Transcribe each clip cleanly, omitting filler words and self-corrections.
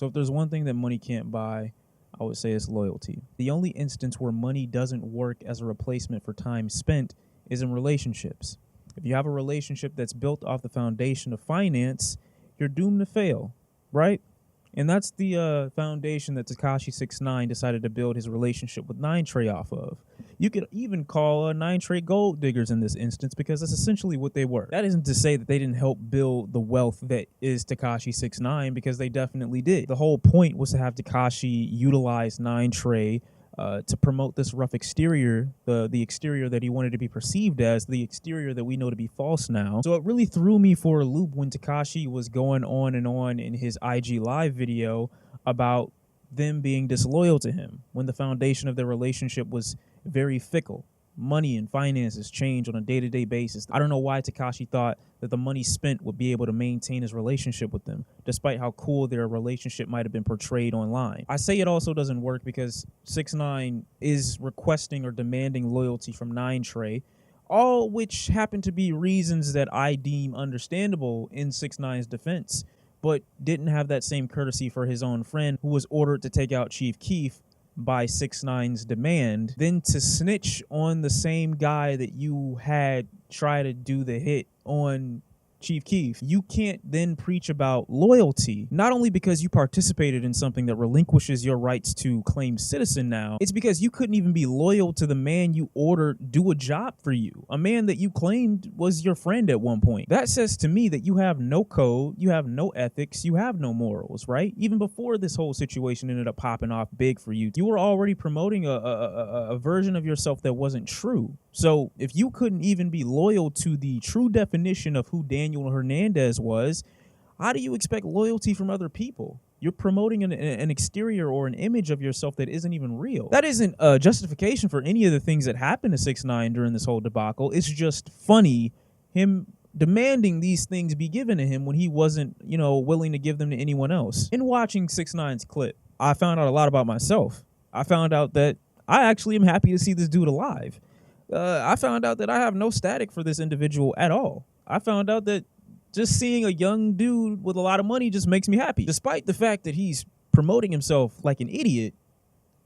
So if there's one thing that money can't buy, I would say it's loyalty. The only instance where money doesn't work as a replacement for time spent is in relationships. If you have a relationship that's built off the foundation of finance, you're doomed to fail, right? And that's the foundation that Tekashi 6ix9ine decided to build his relationship with 9Trey off of. You could even call 9Trey gold diggers in this instance because that's essentially what they were. That isn't to say that they didn't help build the wealth that is Tekashi 6ix9ine, because they definitely did. The whole point was to have Tekashi utilize 9Trey to promote this rough exterior, the exterior that he wanted to be perceived as, the exterior that we know to be false now. So it really threw me for a loop when Tekashi was going on and on in his IG Live video about them being disloyal to him when the foundation of their relationship was very fickle. Money and finances change on a day-to-day basis. I don't know why Tekashi thought that the money spent would be able to maintain his relationship with them, despite how cool their relationship might have been portrayed online. I say it also doesn't work because 6ix9ine is requesting or demanding loyalty from 9Trey, all which happen to be reasons that I deem understandable in 6ix9ine's defense, but didn't have that same courtesy for his own friend who was ordered to take out Chief Keef by 6ix9ine's demand, then to snitch on the same guy that you had try to do the hit on Chief Keef. You can't then preach about loyalty, not only because you participated in something that relinquishes your rights to claim citizen now, it's because you couldn't even be loyal to the man you ordered do a job for you, a man that you claimed was your friend at one point. That says to me that you have no code, you have no ethics, you have no morals, right? Even before this whole situation ended up popping off big for you, you were already promoting a version of yourself that wasn't true. So if you couldn't even be loyal to the true definition of who Daniel Hernandez was, how do you expect loyalty from other people? You're promoting an exterior or an image of yourself that isn't even real. That isn't a justification for any of the things that happened to 6ix9ine during this whole debacle. It's just funny him demanding these things be given to him when he wasn't, willing to give them to anyone else. In watching 6ix9ine's clip, I found out a lot about myself. I found out that I actually am happy to see this dude alive. I found out that I have no static for this individual at all. I found out that just seeing a young dude with a lot of money just makes me happy. Despite the fact that he's promoting himself like an idiot,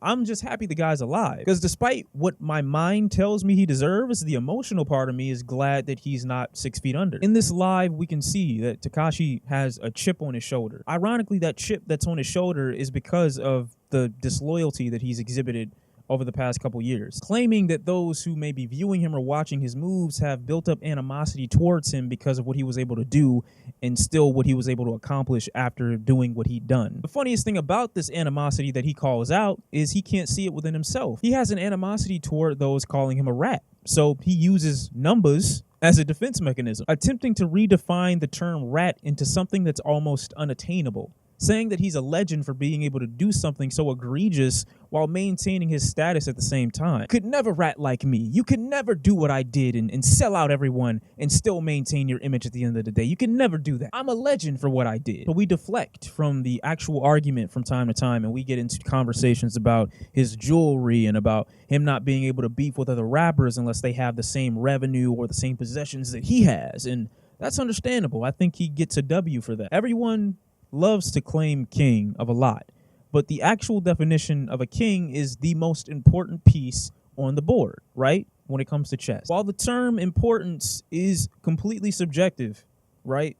I'm just happy the guy's alive. Because despite what my mind tells me he deserves, the emotional part of me is glad that he's not 6 feet under. In this live, we can see that Tekashi has a chip on his shoulder. Ironically, that chip that's on his shoulder is because of the disloyalty that he's exhibited over the past couple years, claiming that those who may be viewing him or watching his moves have built up animosity towards him because of what he was able to do and still what he was able to accomplish after doing what he'd done. The funniest thing about this animosity that he calls out is he can't see it within himself. He has an animosity toward those calling him a rat. So he uses numbers as a defense mechanism, attempting to redefine the term rat into something that's almost unattainable, saying that he's a legend for being able to do something so egregious while maintaining his status at the same time. You could never rat like me. You could never do what I did and sell out everyone and still maintain your image at the end of the day. You can never do that. I'm a legend for what I did. But we deflect from the actual argument from time to time, and we get into conversations about his jewelry and about him not being able to beef with other rappers unless they have the same revenue or the same possessions that he has. And that's understandable. I think he gets a W for that. Everyone loves to claim king of a lot, but the actual definition of a king is the most important piece on the board, right? When it comes to chess. While the term importance is completely subjective, right?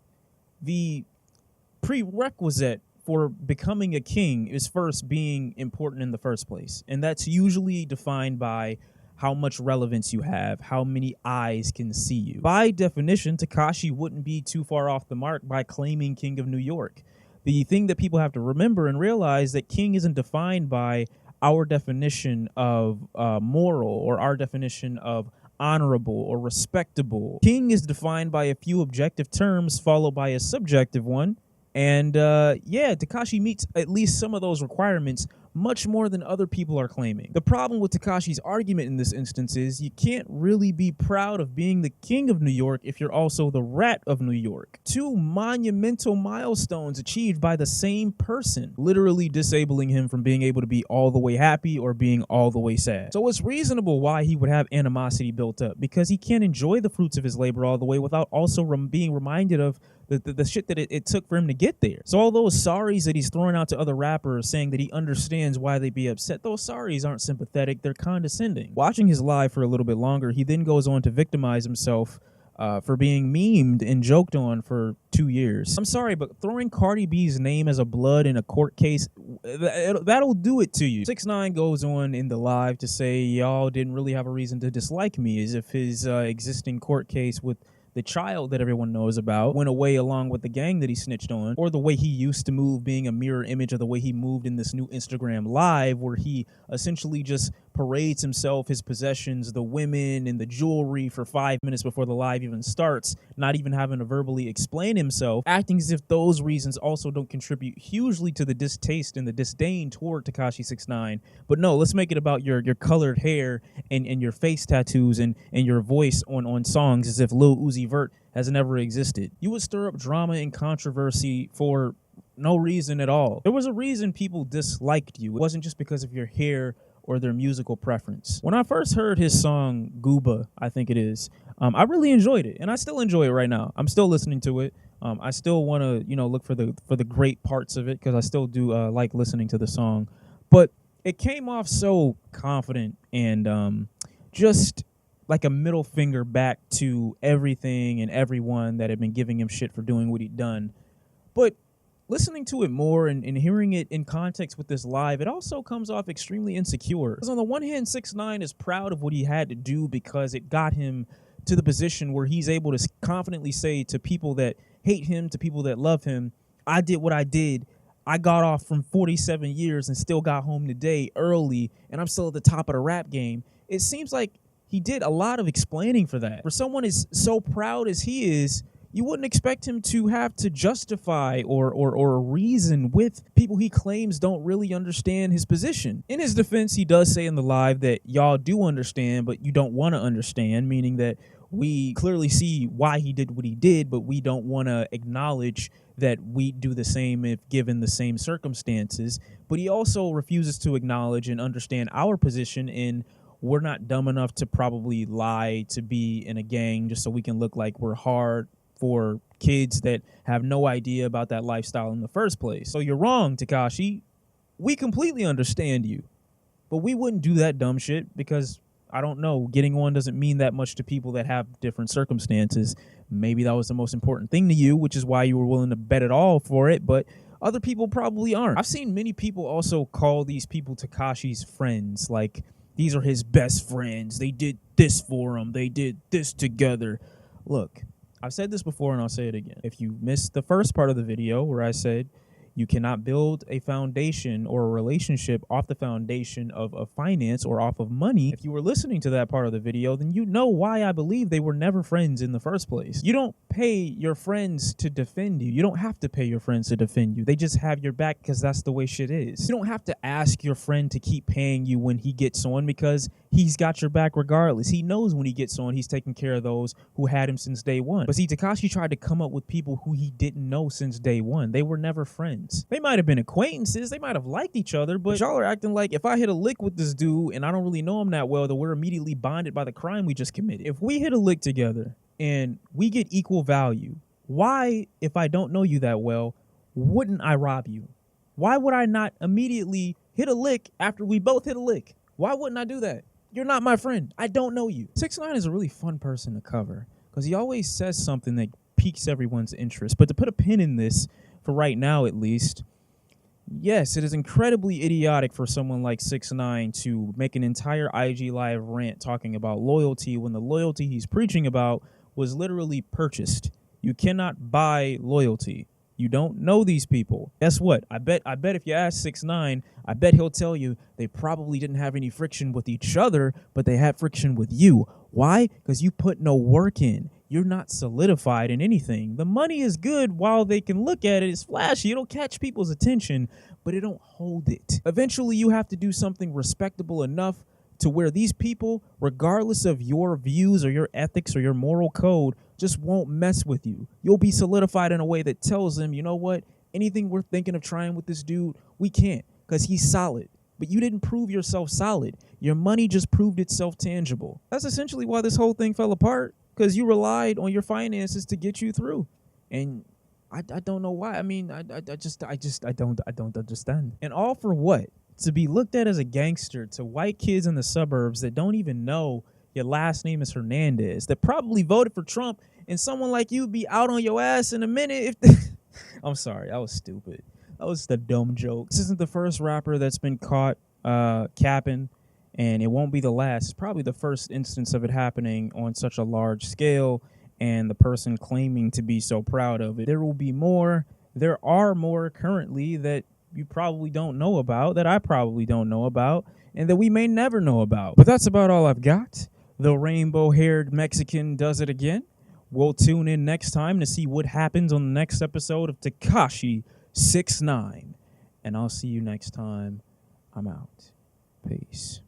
The prerequisite for becoming a king is first being important in the first place. And that's usually defined by how much relevance you have, how many eyes can see you. By definition, Tekashi wouldn't be too far off the mark by claiming King of New York. The thing that people have to remember and realize that king isn't defined by our definition of moral or our definition of honorable or respectable. King is defined by a few objective terms followed by a subjective one. And yeah, Tekashi meets at least some of those requirements much more than other people are claiming. The problem with Tekashi's argument in this instance is you can't really be proud of being the king of New York if you're also the rat of New York. Two monumental milestones achieved by the same person, literally disabling him from being able to be all the way happy or being all the way sad. So it's reasonable why he would have animosity built up, because he can't enjoy the fruits of his labor all the way without also being reminded of the shit that it took for him to get there. So all those sorries that he's throwing out to other rappers saying that he understands why they'd be upset, those sorries aren't sympathetic, they're condescending. Watching his live for a little bit longer, he then goes on to victimize himself for being memed and joked on for 2 years. I'm sorry, but throwing Cardi B's name as a blood in a court case, that'll do it to you. 6ix9ine goes on in the live to say y'all didn't really have a reason to dislike me, as if his existing court case with the child that everyone knows about went away along with the gang that he snitched on, or the way he used to move being a mirror image of the way he moved in this new Instagram live, where he essentially just parades himself, his possessions, the women and the jewelry for 5 minutes before the live even starts, not even having to verbally explain himself, acting as if those reasons also don't contribute hugely to the distaste and the disdain toward Tekashi 6ix9ine. But no, let's make it about your colored hair and your face tattoos and your voice on songs, as if Lil Uzi Vert has never existed. You would stir up drama and controversy for no reason at all. There was a reason people disliked you. It wasn't just because of your hair or their musical preference. When I first heard his song Gooba, I think it is, I really enjoyed it, and I still enjoy it right now. I'm still listening to it. I still want to, look for the great parts of it, because I still do like listening to the song. But it came off so confident and just like a middle finger back to everything and everyone that had been giving him shit for doing what he'd done. But listening to it more and hearing it in context with this live, it also comes off extremely insecure. Because on the one hand, 6ix9ine is proud of what he had to do because it got him to the position where he's able to confidently say to people that hate him, to people that love him, I did what I did. I got off from 47 years and still got home today early, and I'm still at the top of the rap game. It seems like he did a lot of explaining for that. For someone as so proud as he is, you wouldn't expect him to have to justify or reason with people he claims don't really understand his position. In his defense, he does say in the live that y'all do understand, but you don't want to understand, meaning that we clearly see why he did what he did, but we don't want to acknowledge that we do the same if given the same circumstances. But he also refuses to acknowledge and understand our position in we're not dumb enough to probably lie to be in a gang just so we can look like we're hard for kids that have no idea about that lifestyle in the first place. So you're wrong, Tekashi. We completely understand you, but we wouldn't do that dumb shit because, I don't know, getting on doesn't mean that much to people that have different circumstances. Maybe that was the most important thing to you, which is why you were willing to bet it all for it, but other people probably aren't. I've seen many people also call these people Tekashi's friends, like these are his best friends. They did this for him. They did this together. Look, I've said this before and I'll say it again. If you missed the first part of the video where I said you cannot build a foundation or a relationship off the foundation of finance or off of money, if you were listening to that part of the video, then you know why I believe they were never friends in the first place. You don't pay your friends to defend you. You don't have to pay your friends to defend you. They just have your back because that's the way shit is. You don't have to ask your friend to keep paying you when he gets on because he's got your back regardless. He knows when he gets on, he's taking care of those who had him since day one. But see, Tekashi tried to come up with people who he didn't know since day one. They were never friends. They might have been acquaintances, they might have liked each other, but y'all are acting like if I hit a lick with this dude and I don't really know him that well, that we're immediately bonded by the crime we just committed. If we hit a lick together and we get equal value, why, if I don't know you that well, wouldn't I rob you? Why would I not immediately hit a lick after we both hit a lick? Why wouldn't I do that? You're not my friend. I don't know you. 6ix9ine is a really fun person to cover because he always says something that piques everyone's interest. But to put a pin in this, for right now at least, yes, it is incredibly idiotic for someone like 6ix9ine to make an entire IG Live rant talking about loyalty when the loyalty he's preaching about was literally purchased. You cannot buy loyalty. You don't know these people. Guess what? I bet if you ask 6ix9ine, I bet he'll tell you they probably didn't have any friction with each other, but they had friction with you. Why? Because you put no work in. You're not solidified in anything. The money is good while they can look at it. It's flashy. It'll catch people's attention, but it don't hold it. Eventually, you have to do something respectable enough to where these people, regardless of your views or your ethics or your moral code, just won't mess with you. You'll be solidified in a way that tells them, you know what? Anything we're thinking of trying with this dude, we can't because he's solid. But you didn't prove yourself solid. Your money just proved itself tangible. That's essentially why this whole thing fell apart, because you relied on your finances to get you through. And I don't know why. I mean, I don't understand. And all for what? To be looked at as a gangster to white kids in the suburbs that don't even know your last name is Hernandez, that probably voted for Trump, and someone like you be out on your ass in a minute. If I'm sorry, that was stupid. That was the dumb joke. This isn't the first rapper that's been caught capping, and it won't be the last. It's probably the first instance of it happening on such a large scale, and the person claiming to be so proud of it. There will be more. There are more currently that you probably don't know about, that I probably don't know about, and that we may never know about. But that's about all I've got. The rainbow-haired Mexican does it again. We'll tune in next time to see what happens on the next episode of Tekashi 6ix9ine. And I'll see you next time. I'm out. Peace.